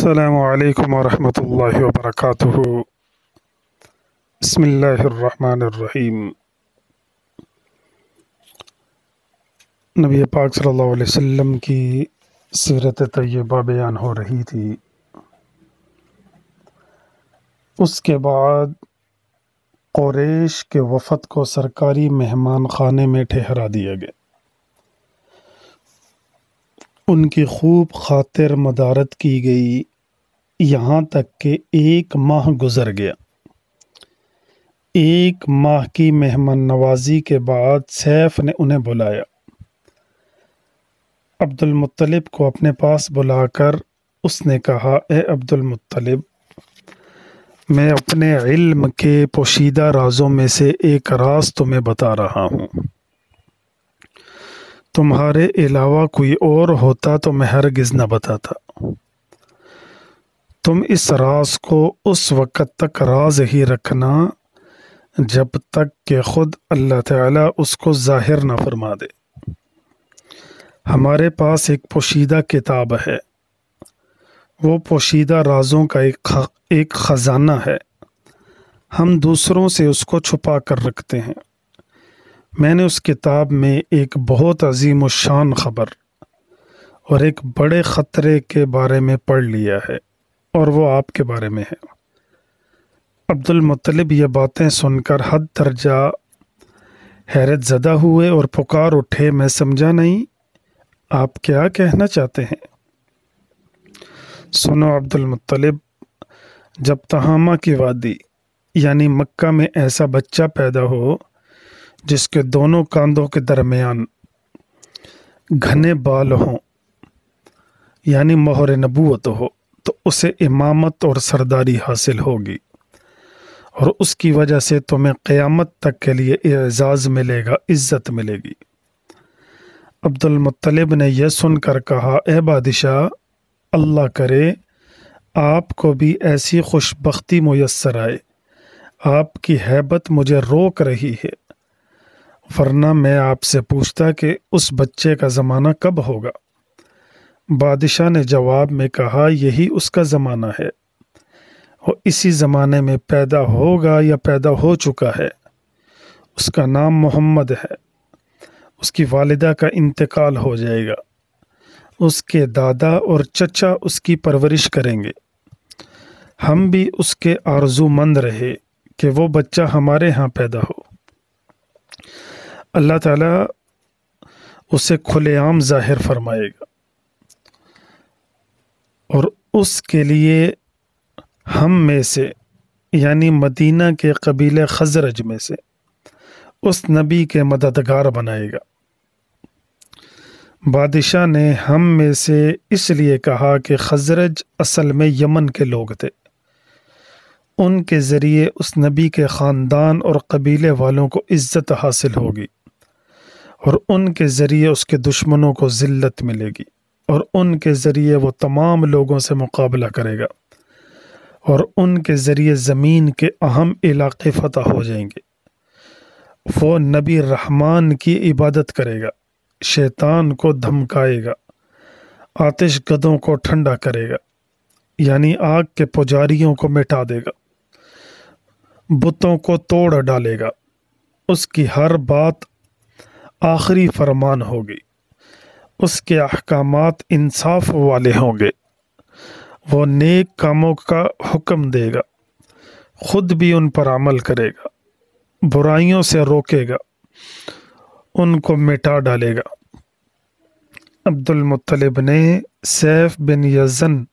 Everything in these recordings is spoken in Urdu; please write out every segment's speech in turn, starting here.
السلام علیکم ورحمۃ اللہ وبرکاتہ۔ بسم اللہ الرحمن الرحیم۔ نبی پاک صلی اللہ علیہ وسلم کی سیرت طیبہ بیان ہو رہی تھی۔ اس کے بعد قریش کے وفد کو سرکاری مہمان خانے میں ٹھہرا دیا گیا۔ ان کی خوب خاطر مدارت کی گئی، یہاں تک کہ 1 ماہ گزر گیا۔ 1 ماہ کی مہمان نوازی کے بعد سیف نے انہیں بلایا۔ عبد المطلب کو اپنے پاس بلا کر اس نے کہا، اے عبد المطلب، میں اپنے علم کے پوشیدہ رازوں میں سے ایک راز تمہیں بتا رہا ہوں۔ تمہارے علاوہ کوئی اور ہوتا تو میں ہرگز نہ بتاتا۔ تم اس راز کو اس وقت تک راز ہی رکھنا جب تک کہ خود اللہ تعالیٰ اس کو ظاہر نہ فرما دے۔ ہمارے پاس ایک پوشیدہ کتاب ہے، وہ پوشیدہ رازوں کا ایک خزانہ ہے، ہم دوسروں سے اس کو چھپا کر رکھتے ہیں۔ میں نے اس کتاب میں ایک بہت عظیم الشان خبر اور ایک بڑے خطرے کے بارے میں پڑھ لیا ہے، اور وہ آپ کے بارے میں ہے۔ عبد المطلب یہ باتیں سن کر حد درجہ حیرت زدہ ہوئے اور پکار اٹھے، میں سمجھا نہیں، آپ کیا کہنا چاہتے ہیں؟ سنو عبد المطلب، جب تہامہ کی وادی یعنی مکہ میں ایسا بچہ پیدا ہو جس کے دونوں کاندھوں کے درمیان گھنے بال ہوں یعنی مہر نبوت ہو، تو اسے امامت اور سرداری حاصل ہوگی، اور اس کی وجہ سے تمہیں قیامت تک کے لیے اعزاز ملے گا، عزت ملے گی۔ عبد المطلب نے یہ سن کر کہا، اے بادشاہ، اللہ کرے آپ کو بھی ایسی خوش بختی میسر آئے، آپ کی ہیبت مجھے روک رہی ہے، ورنہ میں آپ سے پوچھتا کہ اس بچے کا زمانہ کب ہوگا۔ بادشاہ نے جواب میں کہا، یہی اس کا زمانہ ہے، وہ اسی زمانے میں پیدا ہوگا یا پیدا ہو چکا ہے۔ اس کا نام محمد ہے، اس کی والدہ کا انتقال ہو جائے گا، اس کے دادا اور چچا اس کی پرورش کریں گے۔ ہم بھی اس کے آرزو مند رہے کہ وہ بچہ ہمارے ہاں پیدا ہو۔ اللہ تعالیٰ اسے کھلے عام ظاہر فرمائے گا، اور اس کے لیے ہم میں سے یعنی مدینہ کے قبیلے خزرج میں سے اس نبی کے مددگار بنائے گا۔ بادشاہ نے ہم میں سے اس لیے کہا کہ خزرج اصل میں یمن کے لوگ تھے، ان کے ذریعے اس نبی کے خاندان اور قبیلے والوں کو عزت حاصل ہوگی، اور ان کے ذریعے اس کے دشمنوں کو ذلت ملے گی، اور ان کے ذریعے وہ تمام لوگوں سے مقابلہ کرے گا، اور ان کے ذریعے زمین کے اہم علاقے فتح ہو جائیں گے۔ وہ نبی رحمان کی عبادت کرے گا، شیطان کو دھمکائے گا، آتش گدوں کو ٹھنڈا کرے گا یعنی آگ کے پجاریوں کو مٹا دے گا، بتوں کو توڑ ڈالے گا، اس کی ہر بات آخری فرمان ہوگی، اس کے احکامات انصاف والے ہوں گے، وہ نیک کاموں کا حکم دے گا، خود بھی ان پر عمل کرے گا، برائیوں سے روکے گا، ان کو مٹا ڈالے گا۔ عبد المطلب نے سیف بن یزن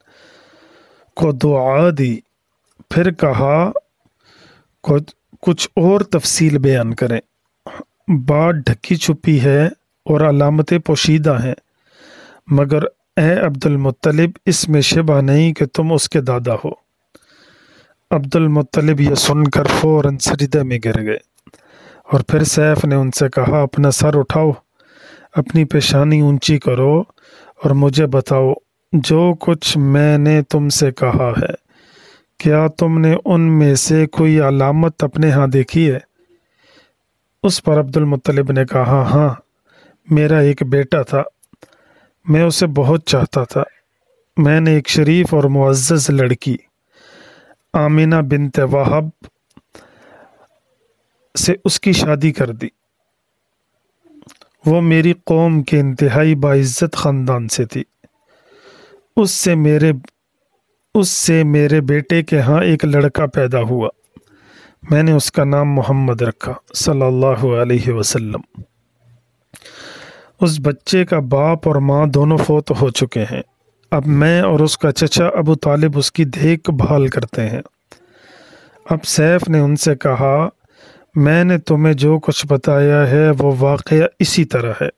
کو دعا دی، پھر کہا کچھ اور تفصیل بیان کریں۔ بات ڈھکی چھپی ہے اور علامتیں پوشیدہ ہیں، مگر اے عبد المطلب، اس میں شبہ نہیں کہ تم اس کے دادا ہو۔ عبد المطلب یہ سن کر فوراً سجدے میں گر گئے، اور پھر سیف نے ان سے کہا، اپنا سر اٹھاؤ، اپنی پیشانی اونچی کرو اور مجھے بتاؤ جو کچھ میں نے تم سے کہا ہے، کیا تم نے ان میں سے کوئی علامت اپنے ہاں دیکھی ہے؟ اس پر عبد المطلب نے کہا، ہاں، میرا ایک بیٹا تھا، میں اسے بہت چاہتا تھا، میں نے ایک شریف اور معزز لڑکی آمینہ بنت وہب سے اس کی شادی کر دی۔ وہ میری قوم کے انتہائی باعزت خاندان سے تھی۔ اس سے میرے بیٹے کے ہاں ایک لڑکا پیدا ہوا۔ میں نے اس کا نام محمد رکھا صلی اللہ علیہ وسلم۔ اس بچے کا باپ اور ماں دونوں فوت ہو چکے ہیں۔ اب میں اور اس کا چچا ابو طالب اس کی دیکھ بھال کرتے ہیں۔ اب سیف نے ان سے کہا، میں نے تمہیں جو کچھ بتایا ہے وہ واقعہ اسی طرح ہے۔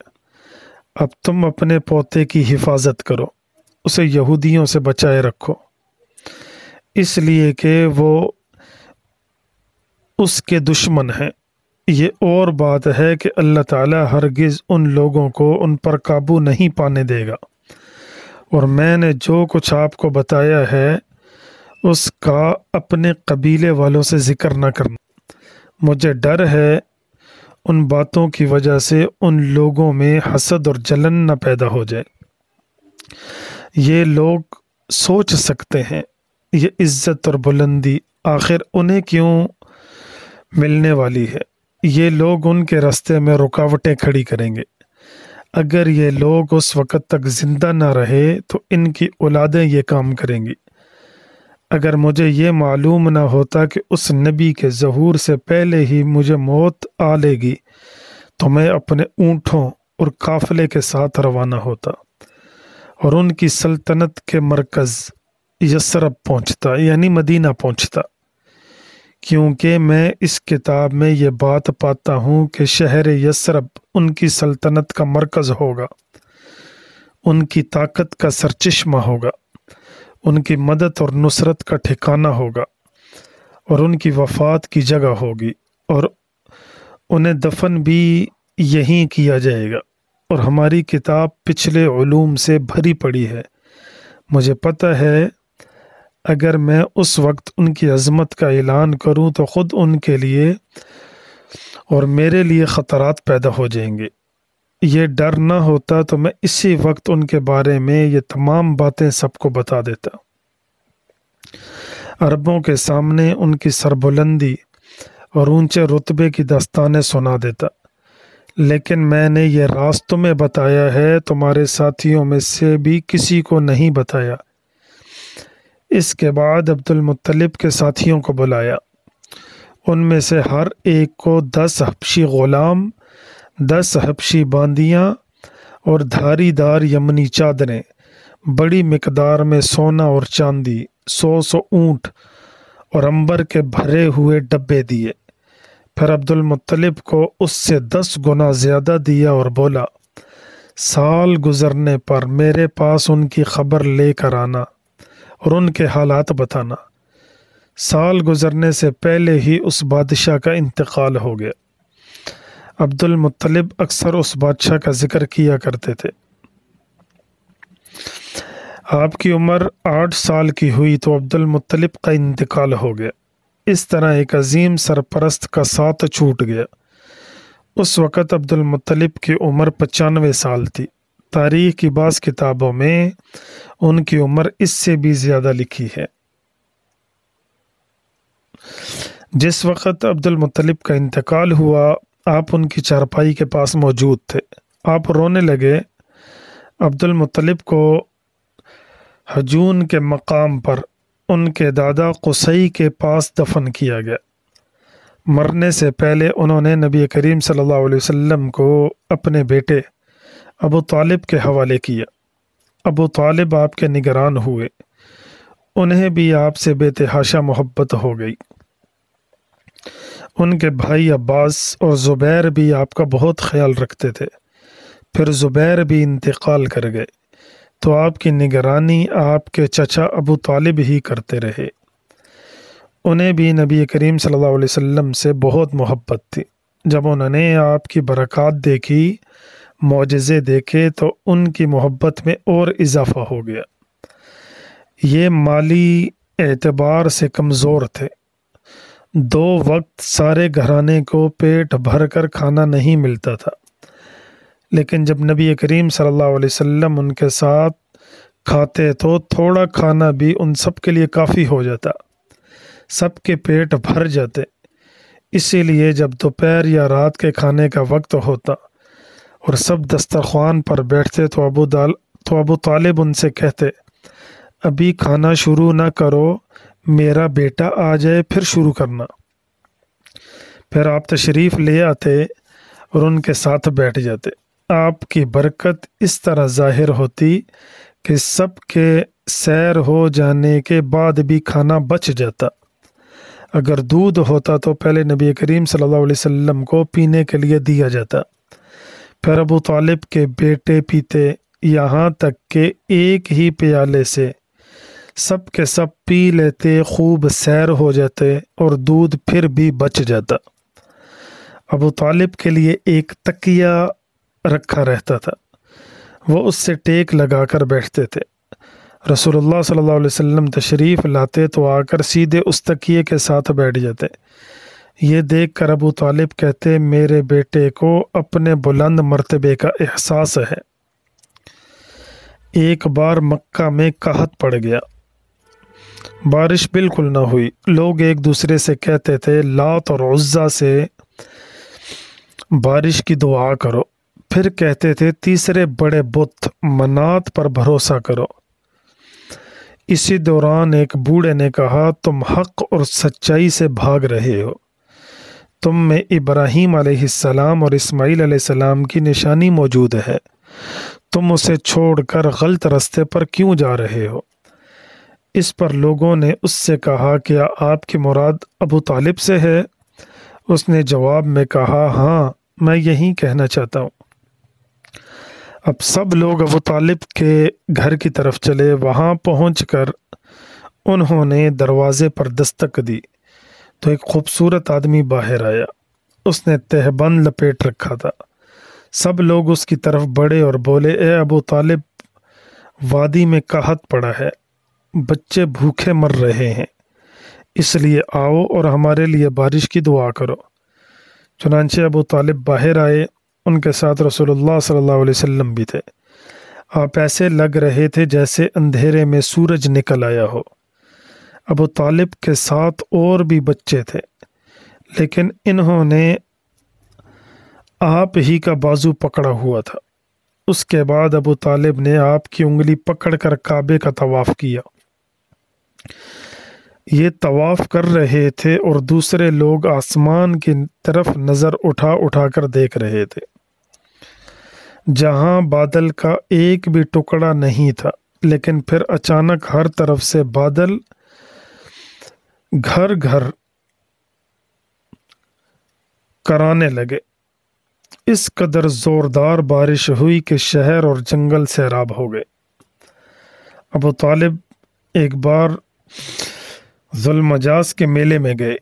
اب تم اپنے پوتے کی حفاظت کرو، اسے یہودیوں سے بچائے رکھو، اس لیے کہ وہ اس کے دشمن ہیں۔ یہ اور بات ہے کہ اللہ تعالیٰ ہرگز ان لوگوں کو ان پر قابو نہیں پانے دے گا، اور میں نے جو کچھ آپ کو بتایا ہے اس کا اپنے قبیلے والوں سے ذکر نہ کرنا۔ مجھے ڈر ہے ان باتوں کی وجہ سے ان لوگوں میں حسد اور جلن نہ پیدا ہو جائے۔ یہ لوگ سوچ سکتے ہیں یہ عزت اور بلندی آخر انہیں کیوں ملنے والی ہے۔ یہ لوگ ان کے راستے میں رکاوٹیں کھڑی کریں گے۔ اگر یہ لوگ اس وقت تک زندہ نہ رہے تو ان کی اولادیں یہ کام کریں گی۔ اگر مجھے یہ معلوم نہ ہوتا کہ اس نبی کے ظہور سے پہلے ہی مجھے موت آ لے گی تو میں اپنے اونٹوں اور قافلے کے ساتھ روانہ ہوتا اور ان کی سلطنت کے مرکز یثرب پہنچتا، یعنی مدینہ پہنچتا، کیونکہ میں اس کتاب میں یہ بات پاتا ہوں کہ شہر یثرب ان کی سلطنت کا مرکز ہوگا، ان کی طاقت کا سرچشمہ ہوگا، ان کی مدد اور نصرت کا ٹھکانہ ہوگا، اور ان کی وفات کی جگہ ہوگی، اور انہیں دفن بھی یہیں کیا جائے گا۔ اور ہماری کتاب پچھلے علوم سے بھری پڑی ہے۔ مجھے پتہ ہے اگر میں اس وقت ان کی عظمت کا اعلان کروں تو خود ان کے لیے اور میرے لیے خطرات پیدا ہو جائیں گے۔ یہ ڈر نہ ہوتا تو میں اسی وقت ان کے بارے میں یہ تمام باتیں سب کو بتا دیتا، عربوں کے سامنے ان کی سربلندی اور اونچے رتبے کی داستانیں سنا دیتا۔ لیکن میں نے یہ راز تمہیں بتایا ہے، تمہارے ساتھیوں میں سے بھی کسی کو نہیں بتایا۔ اس کے بعد عبد المطلب کے ساتھیوں کو بلایا۔ ان میں سے ہر ایک کو 10 حبشی غلام، 10 حبشی باندیاں اور دھاری دار یمنی چادریں، بڑی مقدار میں سونا اور چاندی، 100 اونٹ اور عنبر کے بھرے ہوئے ڈبے دیے۔ پھر عبد المطلب کو اس سے 10 گنا زیادہ دیا اور بولا، سال گزرنے پر میرے پاس ان کی خبر لے کر آنا اور ان کے حالات بتانا۔ سال گزرنے سے پہلے ہی اس بادشاہ کا انتقال ہو گیا۔ عبد المطلب اکثر اس بادشاہ کا ذکر کیا کرتے تھے۔ آپ کی عمر 8 سال کی ہوئی تو عبد المطلب کا انتقال ہو گیا۔ اس طرح ایک عظیم سرپرست کا ساتھ چھوٹ گیا۔ اس وقت عبد المطلب کی عمر 95 سال تھی۔ تاریخ کی بعض کتابوں میں ان کی عمر اس سے بھی زیادہ لکھی ہے۔ جس وقت عبد المطلب کا انتقال ہوا آپ ان کی چارپائی کے پاس موجود تھے۔ آپ رونے لگے۔ عبد المطلب کو حجون کے مقام پر ان کے دادا قصی کے پاس دفن کیا گیا۔ مرنے سے پہلے انہوں نے نبی کریم صلی اللہ علیہ وسلم کو اپنے بیٹے ابو طالب کے حوالے کیا۔ ابو طالب آپ کے نگران ہوئے۔ انہیں بھی آپ سے بے تحاشا محبت ہو گئی۔ ان کے بھائی عباس اور زبیر بھی آپ کا بہت خیال رکھتے تھے۔ پھر زبیر بھی انتقال کر گئے تو آپ کی نگرانی آپ کے چچا ابو طالب ہی کرتے رہے۔ انہیں بھی نبی کریم صلی اللہ علیہ وسلم سے بہت محبت تھی۔ جب انہوں نے آپ کی برکات دیکھی، معجزے دیکھے تو ان کی محبت میں اور اضافہ ہو گیا۔ یہ مالی اعتبار سے کمزور تھے۔ 2 وقت سارے گھرانے کو پیٹ بھر کر کھانا نہیں ملتا تھا، لیکن جب نبی کریم صلی اللہ علیہ وسلم ان کے ساتھ کھاتے تو تھوڑا کھانا بھی ان سب کے لیے کافی ہو جاتا، سب کے پیٹ بھر جاتے۔ اسی لیے جب دوپہر یا رات کے کھانے کا وقت ہوتا اور سب دسترخوان پر بیٹھتے تو ابو طالب ان سے کہتے، ابھی کھانا شروع نہ کرو، میرا بیٹا آ جائے پھر شروع کرنا۔ پھر آپ تشریف لے آتے اور ان کے ساتھ بیٹھ جاتے۔ آپ کی برکت اس طرح ظاہر ہوتی کہ سب کے سیر ہو جانے کے بعد بھی کھانا بچ جاتا۔ اگر دودھ ہوتا تو پہلے نبی کریم صلی اللہ علیہ وسلم کو پینے کے لیے دیا جاتا، پھر ابو طالب کے بیٹے پیتے، یہاں تک کہ ایک ہی پیالے سے سب کے سب پی لیتے، خوب سیر ہو جاتے اور دودھ پھر بھی بچ جاتا۔ ابو طالب کے لیے ایک تکیہ رکھا رہتا تھا، وہ اس سے ٹیک لگا کر بیٹھتے تھے۔ رسول اللہ صلی اللہ علیہ وسلم تشریف لاتے تو آ کر سیدھے اس تکیے کے ساتھ بیٹھ جاتے۔ یہ دیکھ کر ابو طالب کہتے، میرے بیٹے کو اپنے بلند مرتبے کا احساس ہے۔ ایک بار مکہ میں قحط پڑ گیا، بارش بالکل نہ ہوئی۔ لوگ ایک دوسرے سے کہتے تھے، لات اور عزا سے بارش کی دعا کرو، پھر کہتے تھے تیسرے بڑے بت منات پر بھروسہ کرو۔ اسی دوران ایک بوڑھے نے کہا، تم حق اور سچائی سے بھاگ رہے ہو، تم میں ابراہیم علیہ السلام اور اسماعیل علیہ السلام کی نشانی موجود ہے، تم اسے چھوڑ کر غلط راستے پر کیوں جا رہے ہو؟ اس پر لوگوں نے اس سے کہا، کیا آپ کی مراد ابو طالب سے ہے؟ اس نے جواب میں کہا، ہاں، میں یہی کہنا چاہتا ہوں۔ اب سب لوگ ابو طالب کے گھر کی طرف چلے۔ وہاں پہنچ کر انہوں نے دروازے پر دستک دی تو ایک خوبصورت آدمی باہر آیا۔ اس نے تہبند لپیٹ رکھا تھا۔ سب لوگ اس کی طرف بڑھے اور بولے، اے ابو طالب، وادی میں قحط پڑا ہے، بچے بھوکے مر رہے ہیں، اس لیے آؤ اور ہمارے لیے بارش کی دعا کرو۔ چنانچہ ابو طالب باہر آئے، ان کے ساتھ رسول اللہ صلی اللہ علیہ وسلم بھی تھے۔ آپ ایسے لگ رہے تھے جیسے اندھیرے میں سورج نکل آیا ہو۔ ابو طالب کے ساتھ اور بھی بچے تھے، لیکن انہوں نے آپ ہی کا بازو پکڑا ہوا تھا۔ اس کے بعد ابو طالب نے آپ کی انگلی پکڑ کر کعبے کا طواف کیا۔ یہ طواف کر رہے تھے اور دوسرے لوگ آسمان کی طرف نظر اٹھا اٹھا کر دیکھ رہے تھے، جہاں بادل کا ایک بھی ٹکڑا نہیں تھا۔ لیکن پھر اچانک ہر طرف سے بادل گھر گھر کرانے لگے۔ اس قدر زوردار بارش ہوئی کہ شہر اور جنگل سیراب ہو گئے۔ ابو طالب ایک بار ذوالمجاز کے میلے میں گئے۔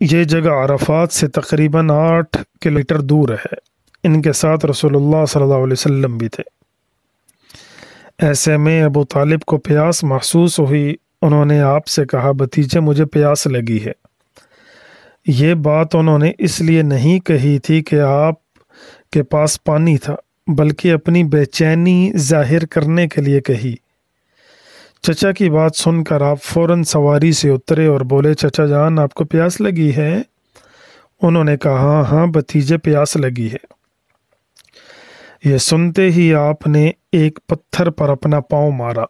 یہ جگہ عرفات سے تقریباً 8 کلومیٹر دور ہے۔ ان کے ساتھ رسول اللہ صلی اللہ علیہ وسلم بھی تھے۔ ایسے میں ابو طالب کو پیاس محسوس ہوئی۔ انہوں نے آپ سے کہا، بھتیجے، مجھے پیاس لگی ہے۔ یہ بات انہوں نے اس لیے نہیں کہی تھی کہ آپ کے پاس پانی تھا، بلکہ اپنی بے چینی ظاہر کرنے کے لیے کہی۔ چچا کی بات سن کر آپ فوراً سواری سے اترے اور بولے، چچا جان، آپ کو پیاس لگی ہے؟ انہوں نے کہا، ہاں بھتیجے، پیاس لگی ہے۔ یہ سنتے ہی آپ نے ایک پتھر پر اپنا پاؤں مارا۔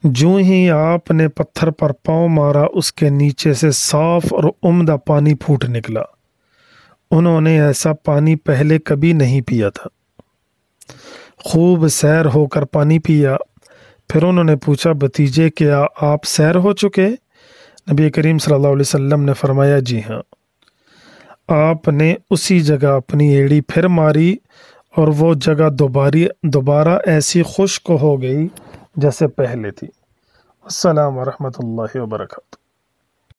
جو ہی آپ نے پتھر پر پاؤں مارا، اس کے نیچے سے صاف اور عمدہ پانی پھوٹ نکلا۔ انہوں نے ایسا پانی پہلے کبھی نہیں پیا تھا۔ خوب سیر ہو کر پانی پیا۔ پھر انہوں نے پوچھا، بھتیجے، کیا آپ سیر ہو چکے؟ نبی کریم صلی اللہ علیہ وسلم نے فرمایا، جی ہاں۔ آپ نے اسی جگہ اپنی ایڑی پھر ماری اور وہ جگہ دوبارہ ایسی خشک ہو گئی جیسے پہلے تھی۔ السلام ورحمۃ اللہ وبرکاتہ۔